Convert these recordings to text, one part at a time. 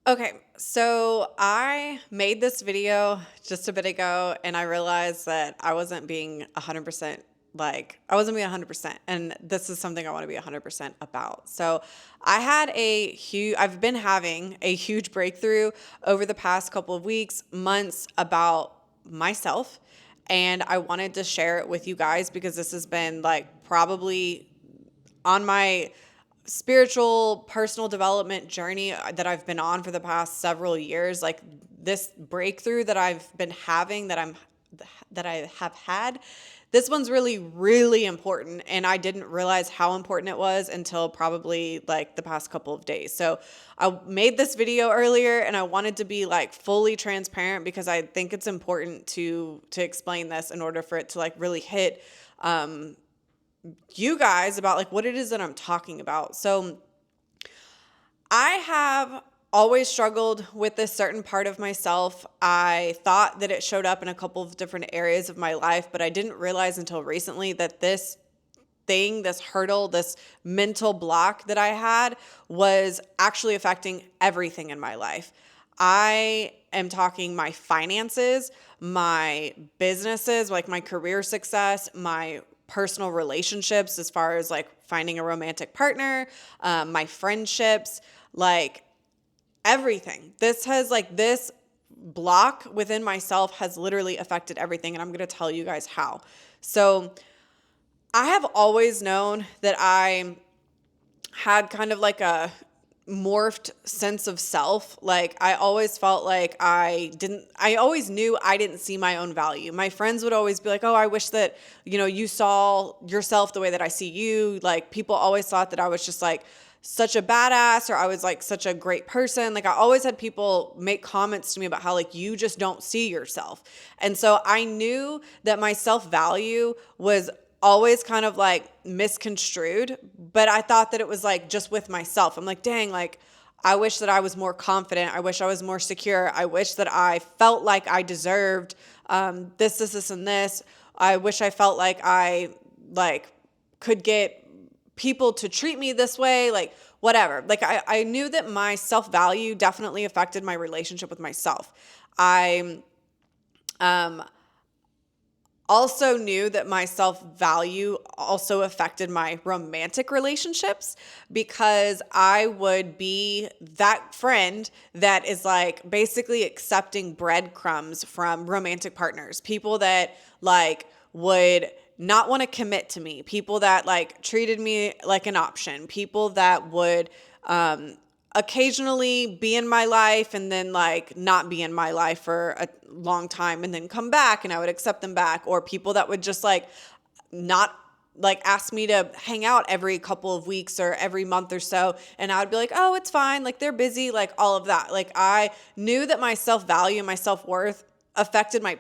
Okay, so I made this video just a bit ago and I realized that I wasn't being 100% I wasn't being 100%. And this is something I want to be 100% about. So I've been having a huge breakthrough over the past couple of weeks, months about myself. And I wanted to share it with you guys because this has been probably on my spiritual personal development journey that I've been on for the past several years. Like this breakthrough that I've been having that I have had, this one's really, really important. And I didn't realize how important it was until probably like the past couple of days. So I made this video earlier and I wanted to be like fully transparent because I think it's important to explain this in order for it to like really hit you guys about like what it is that I'm talking about. So I have always struggled with this certain part of myself. I thought that it showed up in a couple of different areas of my life, but I didn't realize until recently that this thing, this hurdle, this mental block that I had was actually affecting everything in my life. I am talking my finances, my businesses, like my career success, my personal relationships as far as like finding a romantic partner, my friendships, like everything. This block within myself has literally affected everything. And I'm going to tell you guys how. So I have always known that I had kind of like a morphed sense of self. Like I always felt like I always knew I didn't see my own value. My friends would always be like, "Oh, I wish that, you saw yourself the way that I see you." Like people always thought that I was just like such a badass or I was like such a great person. Like I always had people make comments to me about how like you just don't see yourself. And so I knew that my self-value was always kind of like misconstrued, but I thought that it was like just with myself. I'm like, dang, like I wish that I was more confident. I wish I was more secure. I wish that I felt like I deserved this, and this. I wish I felt like I like could get people to treat me this way, like whatever. Like I knew that my self-value definitely affected my relationship with myself. I also knew that my self-value also affected my romantic relationships because I would be that friend that is like basically accepting breadcrumbs from romantic partners, people that like would not want to commit to me, people that like treated me like an option, people that would occasionally be in my life and then like not be in my life for a long time and then come back and I would accept them back, or people that would just like not like ask me to hang out every couple of weeks or every month or so, and I would be like, oh, it's fine, like they're busy, like all of that. Like I knew that my self-value and my self-worth affected my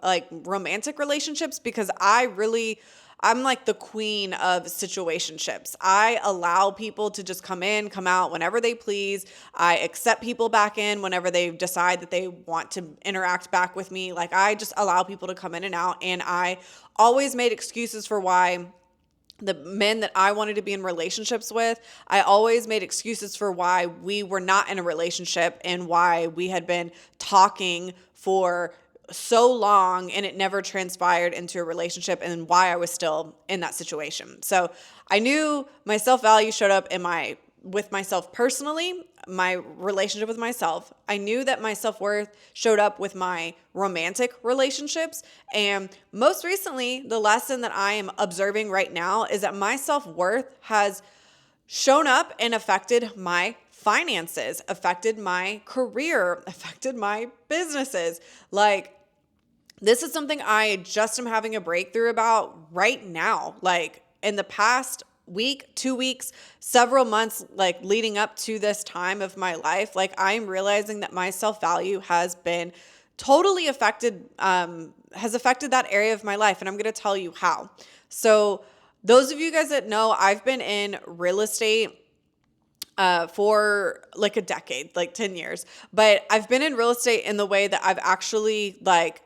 like romantic relationships because I'm like the queen of situationships. I allow people to just come in, come out whenever they please. I accept people back in whenever they decide that they want to interact back with me. Like I just allow people to come in and out, and I always made excuses for why the men that I wanted to be in relationships with, I always made excuses for why we were not in a relationship and why we had been talking for so long and it never transpired into a relationship, and why I was still in that situation. So I knew my self-value showed up with myself personally, my relationship with myself. I knew that my self-worth showed up with my romantic relationships. And most recently, the lesson that I am observing right now is that my self-worth has shown up and affected my finances, affected my career, affected my businesses. Like this is something I just am having a breakthrough about right now. Like in the past week, 2 weeks, several months, like leading up to this time of my life, like I'm realizing that my self-value has been totally affected, has affected that area of my life. And I'm going to tell you how. So those of you guys that know, I've been in real estate for like a decade, like 10 years, but I've been in real estate in the way that I've actually like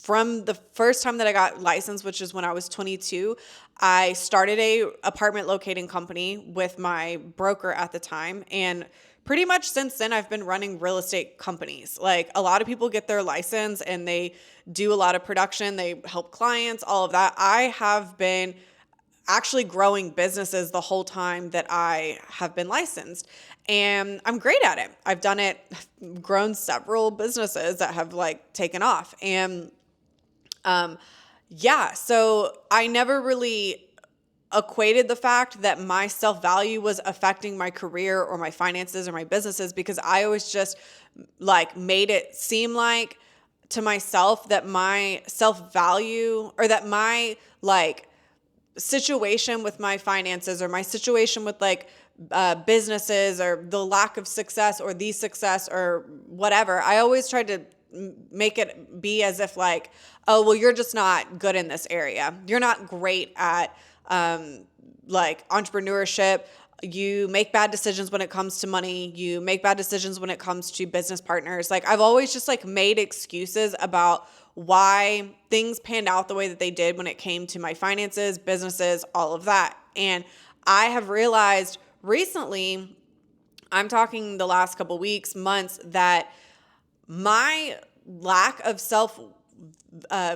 from the first time that I got licensed, which is when I was 22, I started a apartment locating company with my broker at the time. And pretty much since then, I've been running real estate companies. Like a lot of people get their license and they do a lot of production, they help clients, all of that. I have been actually growing businesses the whole time that I have been licensed. And I'm great at it. I've done it, grown several businesses that have like taken off. And so I never really equated the fact that my self-value was affecting my career or my finances or my businesses, because I always just like made it seem like to myself that my self-value, or that my like situation with my finances, or my situation with like businesses, or the lack of success or the success or whatever, I always tried to make it be as if like, oh, well, you're just not good in this area. You're not great at like entrepreneurship. You make bad decisions when it comes to money. You make bad decisions when it comes to business partners. Like I've always just like made excuses about why things panned out the way that they did when it came to my finances, businesses, all of that. And I have realized recently, I'm talking the last couple weeks, months, that my lack of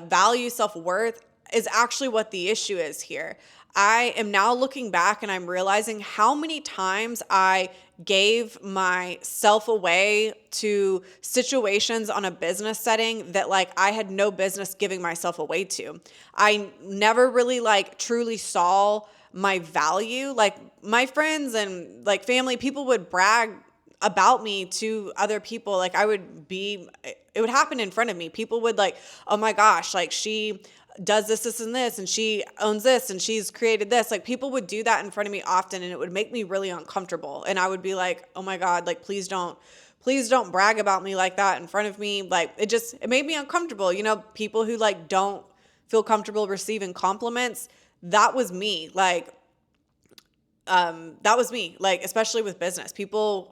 value, self-worth is actually what the issue is here. I am now looking back and I'm realizing how many times I gave myself away to situations on a business setting that like I had no business giving myself away to. I never really like truly saw my value. Like my friends and like family, people would brag about me to other people. Like it would happen in front of me. People would like, oh my gosh, like she does this and this, and she owns this, and she's created this. Like people would do that in front of me often, and it would make me really uncomfortable. And I would be like, oh my God, like please don't brag about me like that in front of me. Like it made me uncomfortable. You know, people who like don't feel comfortable receiving compliments. That was me. That was me, like, especially with business.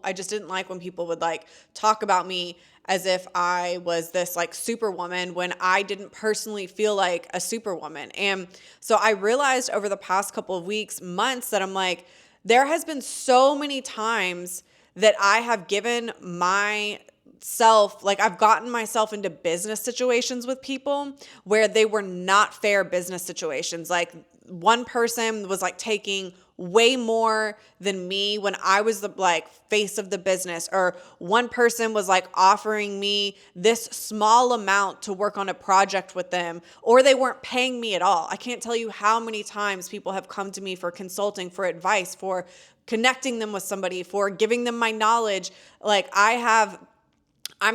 I just didn't like when people would like talk about me as if I was this like superwoman when I didn't personally feel like a superwoman. And so I realized over the past couple of weeks, months, that I'm like, there has been so many times that I have given myself, like I've gotten myself into business situations with people where they were not fair business situations. Like one person was like taking way more than me when I was the like face of the business, or one person was like offering me this small amount to work on a project with them, or they weren't paying me at all. I can't tell you how many times people have come to me for consulting, for advice, for connecting them with somebody, for giving them my knowledge. Like I'm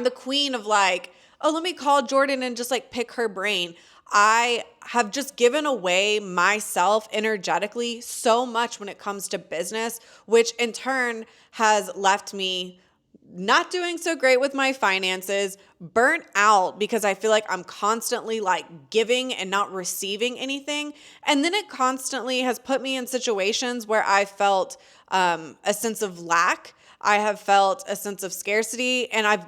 the queen of like, oh, let me call Jordan and just like pick her brain. I have just given away myself energetically so much when it comes to business, which in turn has left me not doing so great with my finances, burnt out because I feel like I'm constantly like giving and not receiving anything. And then it constantly has put me in situations where I felt a sense of lack. I have felt a sense of scarcity, and I've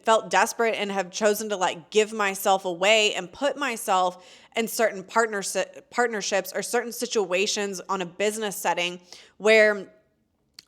felt desperate and have chosen to like give myself away and put myself in certain partnerships or certain situations on a business setting where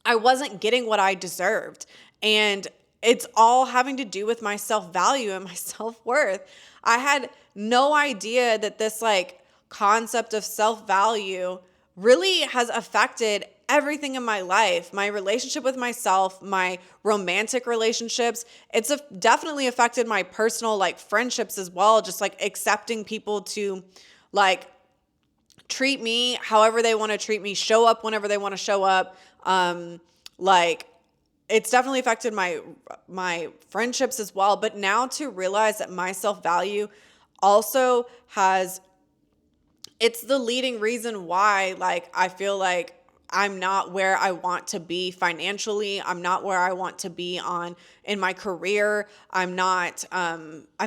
I wasn't getting what I deserved. And it's all having to do with my self-value and my self-worth. I had no idea that this like concept of self-value really has affected everything in my life, my relationship with myself, my romantic relationships. It's definitely affected my personal like friendships as well. Just like accepting people to like treat me however they want to treat me, show up whenever they want to show up. Like it's definitely affected my friendships as well. But now to realize that my self-value also it's the leading reason why like I feel like I'm not where I want to be financially. I'm not where I want to be in my career. I'm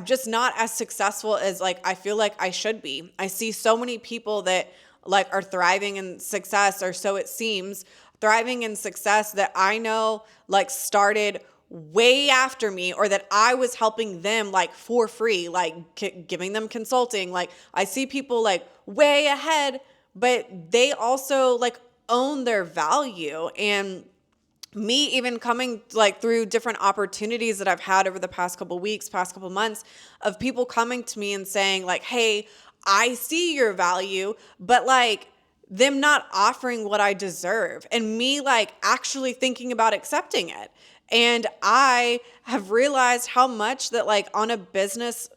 just not as successful as like I feel like I should be. I see so many people that like are thriving in success, or so it seems, thriving in success that I know like started way after me, or that I was helping them like for free, like giving them consulting. Like I see people like way ahead, but they also like own their value. And me even coming like through different opportunities that I've had over the past couple weeks, past couple months, of people coming to me and saying like, hey, I see your value, but like them not offering what I deserve, and me like actually thinking about accepting it. And I have realized how much that like on a business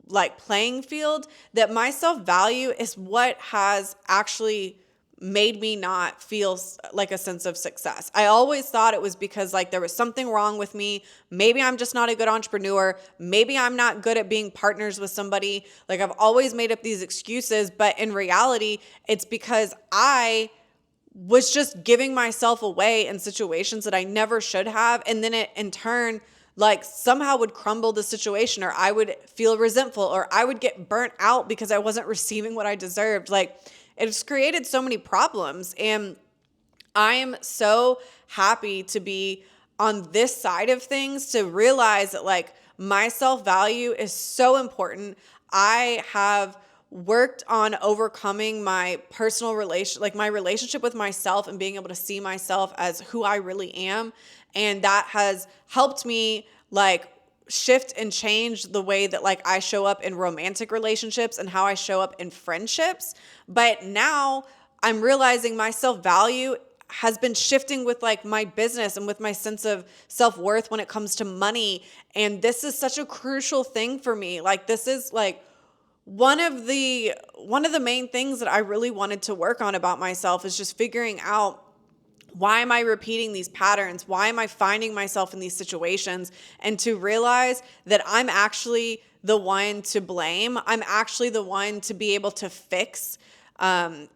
like playing field, that my self-value is what has actually made me not feel like a sense of success. I always thought it was because like there was something wrong with me. Maybe I'm just not a good entrepreneur. Maybe I'm not good at being partners with somebody. Like I've always made up these excuses, but in reality, it's because I was just giving myself away in situations that I never should have. And then it in turn, like somehow would crumble the situation, or I would feel resentful, or I would get burnt out because I wasn't receiving what I deserved. Like it's created so many problems. And I am so happy to be on this side of things, to realize that like my self-value is so important. I have worked on overcoming my personal like my relationship with myself, and being able to see myself as who I really am. And that has helped me like shift and change the way that like I show up in romantic relationships and how I show up in friendships. But now I'm realizing my self-value has been shifting with like my business and with my sense of self-worth when it comes to money. And this is such a crucial thing for me. Like this is like one of the main things that I really wanted to work on about myself, is just figuring out, why am I repeating these patterns? Why am I finding myself in these situations? And to realize that I'm actually the one to blame. I'm actually the one to be able to fix and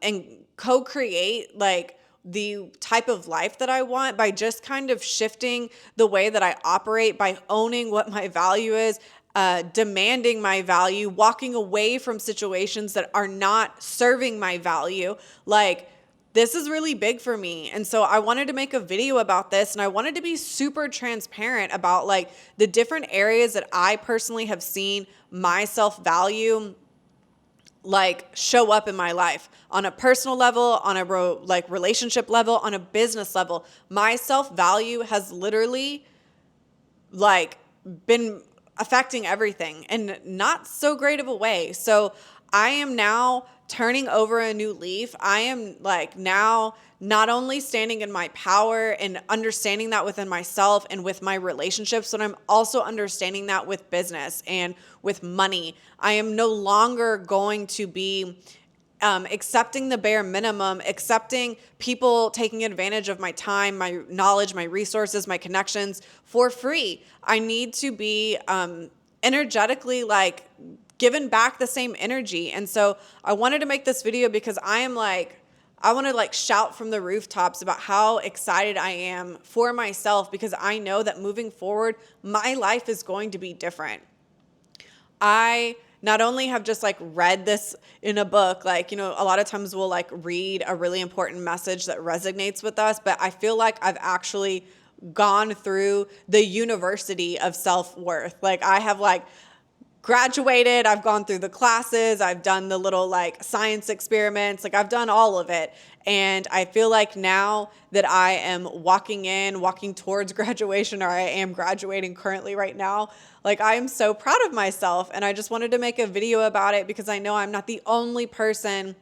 co-create like the type of life that I want, by just kind of shifting the way that I operate, by owning what my value is, demanding my value, walking away from situations that are not serving my value. Like this is really big for me. And so I wanted to make a video about this, and I wanted to be super transparent about like the different areas that I personally have seen my self-value like show up in my life, on a personal level, on a like relationship level, on a business level. My self-value has literally like been affecting everything, in not so great of a way. So I am now turning over a new leaf. I am like now not only standing in my power and understanding that within myself and with my relationships, but I'm also understanding that with business and with money. I am no longer going to be accepting the bare minimum, accepting people taking advantage of my time, my knowledge, my resources, my connections for free. I need to be energetically like given back the same energy. And so I wanted to make this video because I want to like shout from the rooftops about how excited I am for myself, because I know that moving forward, my life is going to be different. I not only have just like read this in a book, like, you know, a lot of times we'll like read a really important message that resonates with us, but I feel like I've actually gone through the university of self-worth. Like I have like graduated, I've gone through the classes, I've done the little like science experiments, like I've done all of it. And I feel like now that I am walking towards graduation, or I am graduating currently right now, like I am so proud of myself. And I just wanted to make a video about it because I know I'm not the only person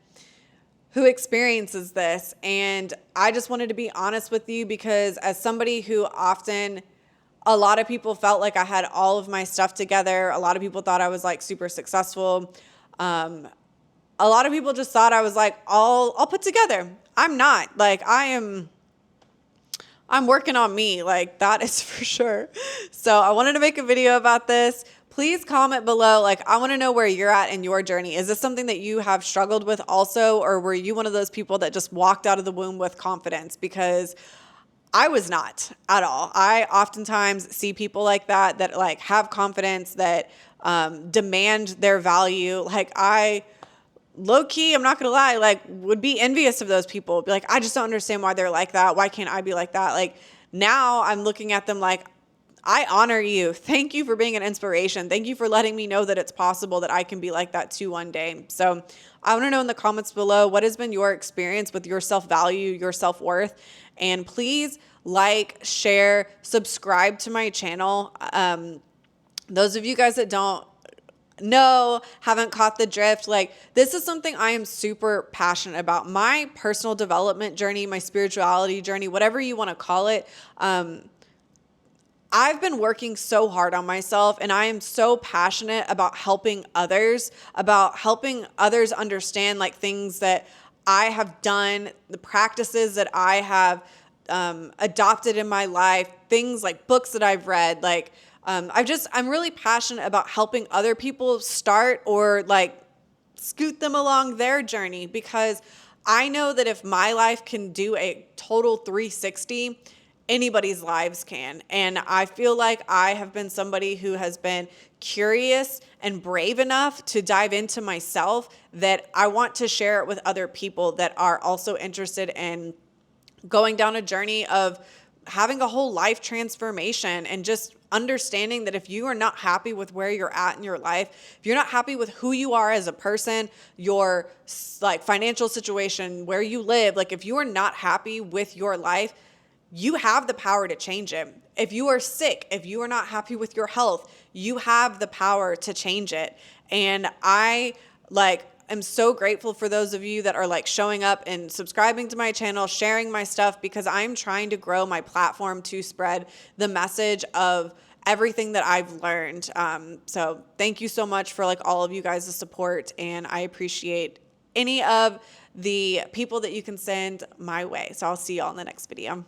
who experiences this. And I just wanted to be honest with you, because as somebody who often, a lot of people felt like I had all of my stuff together. A lot of people thought I was like super successful. A lot of people just thought I was like all put together. I'm not. Like I'm working on me. Like that is for sure. So I wanted to make a video about this. Please comment below. Like I want to know where you're at in your journey. Is this something that you have struggled with also, or were you one of those people that just walked out of the womb with confidence? Because I was not at all. I oftentimes see people like that like have confidence, that demand their value. Like I low key, I'm not going to lie, like would be envious of those people. Be like, I just don't understand why they're like that. Why can't I be like that? Like now I'm looking at them like, I honor you. Thank you for being an inspiration. Thank you for letting me know that it's possible that I can be like that too one day. So I want to know in the comments below, what has been your experience with your self-value, your self-worth? And please like, share, subscribe to my channel. Those of you guys that don't know, haven't caught the drift, like, this is something I am super passionate about. My personal development journey, my spirituality journey, whatever you want to call it. I've been working so hard on myself, and I am so passionate about helping others understand like things that I have done, the practices that I have adopted in my life, things like books that I've read. Like, I'm really passionate about helping other people start or like scoot them along their journey, because I know that if my life can do a total 360, anybody's lives can. And I feel like I have been somebody who has been curious and brave enough to dive into myself, that I want to share it with other people that are also interested in going down a journey of having a whole life transformation, and just understanding that if you are not happy with where you're at in your life, if you're not happy with who you are as a person, your like financial situation, where you live, like if you are not happy with your life, you have the power to change it. If you are sick, if you are not happy with your health, you have the power to change it. And I am so grateful for those of you that are like showing up and subscribing to my channel, sharing my stuff, because I'm trying to grow my platform to spread the message of everything that I've learned. So thank you so much for like all of you guys' support, and I appreciate any of the people that you can send my way. So I'll see y'all in the next video.